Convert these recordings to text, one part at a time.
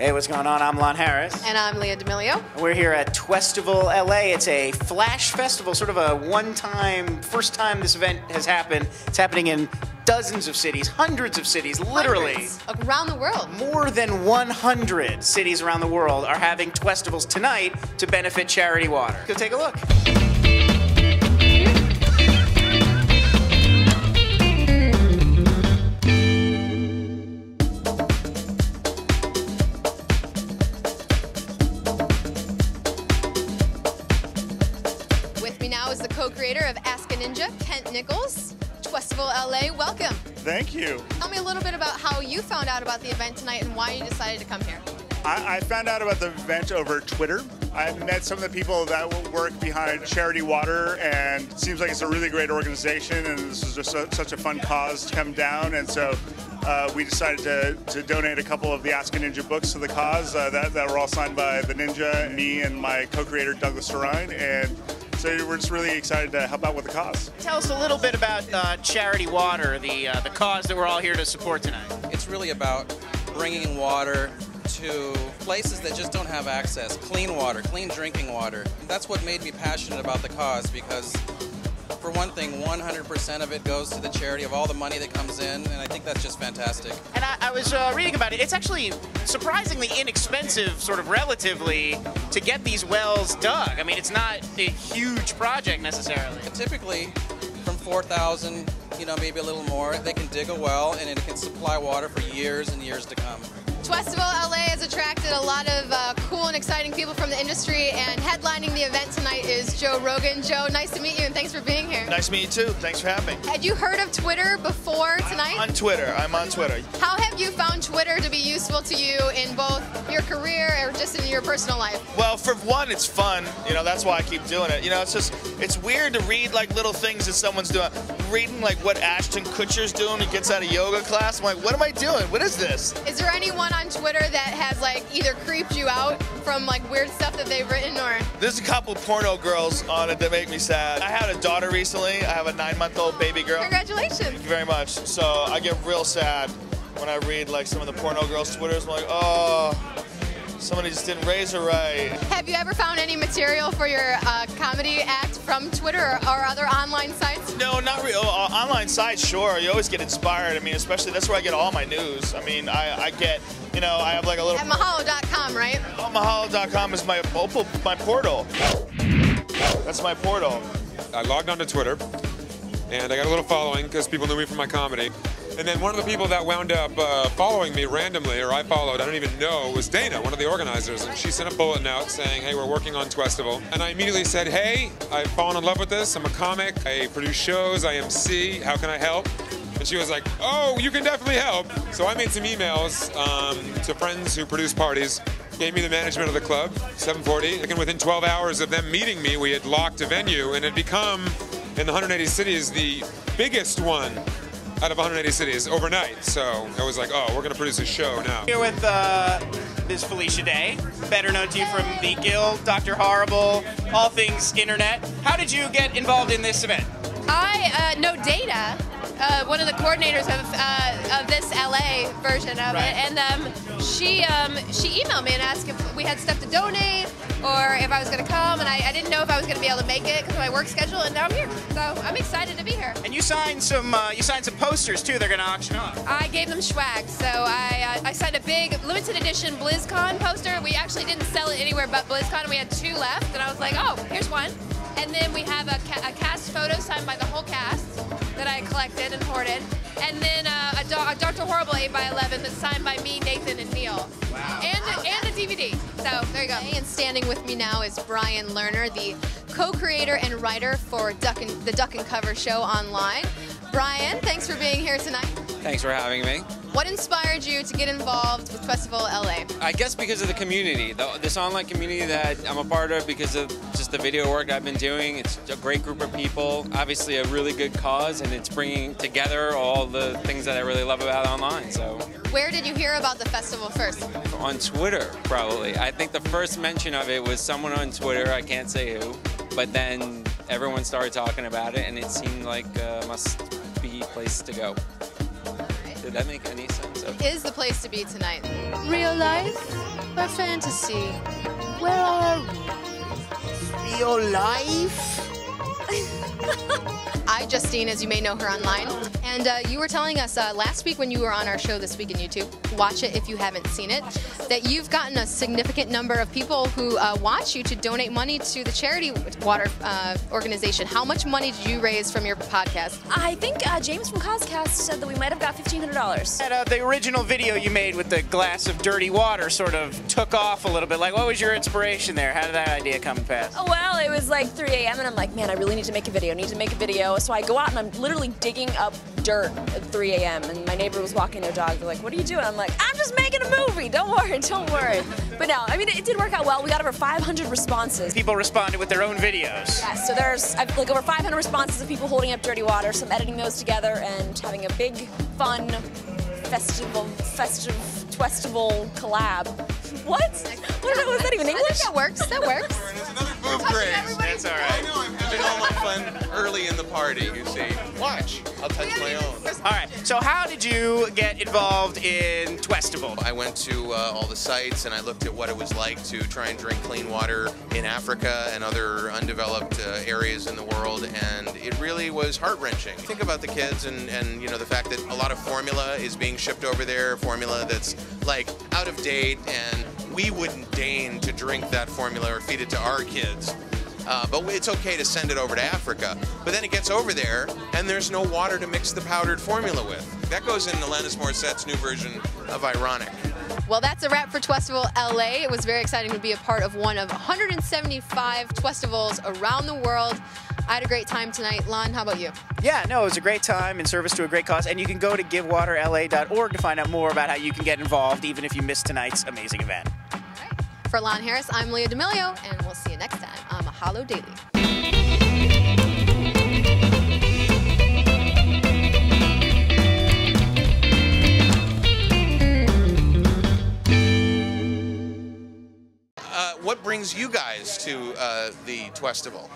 Hey, what's going on? I'm Lon Harris. And I'm Leah D'Amelio. We're here at Twestival, LA. It's a flash festival, sort of a one-time, first time this event has happened. It's happening in dozens of cities, hundreds of cities, literally. Hundreds around the world. More than 100 cities around the world are having Twestivals tonight to benefit charity water. Go take a look. The co-creator of Ask a Ninja, Kent Nichols. Twestival LA, welcome. Thank you. Tell me a little bit about how you found out about the event tonight and why you decided to come here. I found out about the event over Twitter. I met some of the people that work behind Charity Water, and it seems like it's a really great organization, and this is just such a fun cause to come down, and so we decided to donate a couple of the Ask a Ninja books to the cause that were all signed by the Ninja, me, and my co-creator Douglas Sarine, and so we're just really excited to help out with the cause. Tell us a little bit about Charity Water, the cause that we're all here to support tonight. It's really about bringing water to places that just don't have access. Clean water, clean drinking water. And that's what made me passionate about the cause, because for one thing, 100% of it goes to the charity of all the money that comes in, and I think that's just fantastic. And I was reading about it. It's actually surprisingly inexpensive, sort of relatively, to get these wells dug. I mean, it's not a huge project necessarily. Typically, from $4,000, maybe a little more, they can dig a well, and it can supply water for years and years to come. Twestival LA has attracted a lot of cool and exciting people from the industry, and headlining the event tonight is Joe Rogan. Joe, nice to meet you, and thanks for being here. Nice to meet you too. Thanks for having me. Had you heard of Twitter before tonight? On Twitter. I'm on Twitter. How have you found Twitter to be useful to you in both your career or just in your personal life? Well, for one, it's fun. That's why I keep doing it. It's weird to read like little things that someone's doing. Reading like what Ashton Kutcher's doing when he gets out of yoga class. I'm like, what am I doing? What is this? Is there anyone on Twitter that has like either creeped you out from like weird stuff that they've written, or? There's a couple porno girls on it that make me sad. I had a daughter recently. I have a 9-month-old baby girl. Congratulations. Thank you very much. So I get real sad when I read like some of the porno girls' Twitters. I'm like, oh, somebody just didn't raise her right. Have you ever found any material for your comedy act from Twitter or other online sites? No, not really. Online sites, sure. You always get inspired. I mean, especially that's where I get all my news. I mean, I get, I have like a little... At Mahalo.com, right? Oh, Mahalo.com is my portal. That's my portal. I logged onto Twitter, and I got a little following because people knew me from my comedy. And then one of the people that wound up following me randomly, or I followed, I don't even know, was Dana, one of the organizers. And she sent a bulletin out saying, hey, we're working on Twestival. And I immediately said, hey, I've fallen in love with this. I'm a comic. I produce shows. I MC. How can I help? And she was like, oh, you can definitely help. So I made some emails to friends who produce parties, gave me the management of the club, 740. And within 12 hours of them meeting me, we had locked a venue, and it had become, in the 180 cities, the biggest one out of 180 cities overnight. So I was like, oh, we're going to produce a show now. Here with Ms. Felicia Day, better known to you from The Guild, Dr. Horrible, all things internet. How did you get involved in this event? I know Dana, one of the coordinators of this LA version of it, and she emailed me and asked if we had stuff to donate or if I was going to come, and I didn't know if I was going to be able to make it because of my work schedule, and now I'm here, so I'm excited to be here. And you signed some posters too. They're going to auction off. I gave them swag, so I signed a big limited edition BlizzCon poster. We actually didn't sell it anywhere but BlizzCon. We had 2 left, and I was like, oh, here's one. And then we have a cast photo signed by the whole cast that I collected and hoarded. And then a Dr. Horrible 8x11 that's signed by me, Nathan, and Neil. Wow. And a DVD. So there you go. And standing with me now is Brian Lerner, the co-creator and writer for the Duck and Cover show online. Brian, thanks for being here tonight. Thanks for having me. What inspired you to get involved with Twestival LA? I guess because of the community, this online community that I'm a part of, because of just the video work I've been doing. It's a great group of people, obviously a really good cause, and it's bringing together all the things that I really love about online. So, where did you hear about the festival first? On Twitter, probably. I think the first mention of it was someone on Twitter, I can't say who, but then everyone started talking about it, and it seemed like a must-be place to go. Did that make any sense? It is the place to be tonight. Real life Our fantasy. Where are we? Real life? iJustine, as you may know her online. And you were telling us last week when you were on our show This Week in YouTube, watch it if you haven't seen it, that you've gotten a significant number of people who watch you to donate money to the charity water organization. How much money did you raise from your podcast? I think James from Coscast said that we might have got $1,500. The original video you made with the glass of dirty water sort of took off a little bit. Like, what was your inspiration there? How did that idea come to pass? Oh, well, it was like 3 a.m. and I'm like, man, I really need to make a video. So I go out and I'm literally digging up dirt at 3 a.m. and my neighbor was walking their dog. They're like, what are you doing? I'm like, I'm just making a movie. Don't worry. But no, I mean, it did work out well. We got over 500 responses. People responded with their own videos. Yeah, so there's like over 500 responses of people holding up dirty water, so I'm editing those together and having a big, fun, festive Twestival collab. What? Was that even English? That works. It's another boob craze. That's all right. I know, I'm having all my fun early in the party, you see. Watch, I'll touch my own. All right, so how did you get involved in Twestival? I went to all the sites and I looked at what it was like to try and drink clean water in Africa and other undeveloped areas in the world, and it really was heart-wrenching. Think about the kids and you know, the fact that a lot of formula is being shipped over there, formula that's like out of date, and we wouldn't deign to drink that formula or feed it to our kids. But it's okay to send it over to Africa. But then it gets over there, and there's no water to mix the powdered formula with. That goes in Alanis Morissette's new version of Ironic. Well, that's a wrap for Twestival LA. It was very exciting to be a part of one of 175 Twestivals around the world. I had a great time tonight. Lon, how about you? Yeah, no, it was a great time in service to a great cause, and you can go to givewaterla.org to find out more about how you can get involved, even if you missed tonight's amazing event. For Lon Harris, I'm Leah D'Amelio, and we'll see you next time on Mahalo Daily. What brings you guys to the Twestival?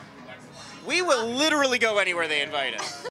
We will literally go anywhere they invite us.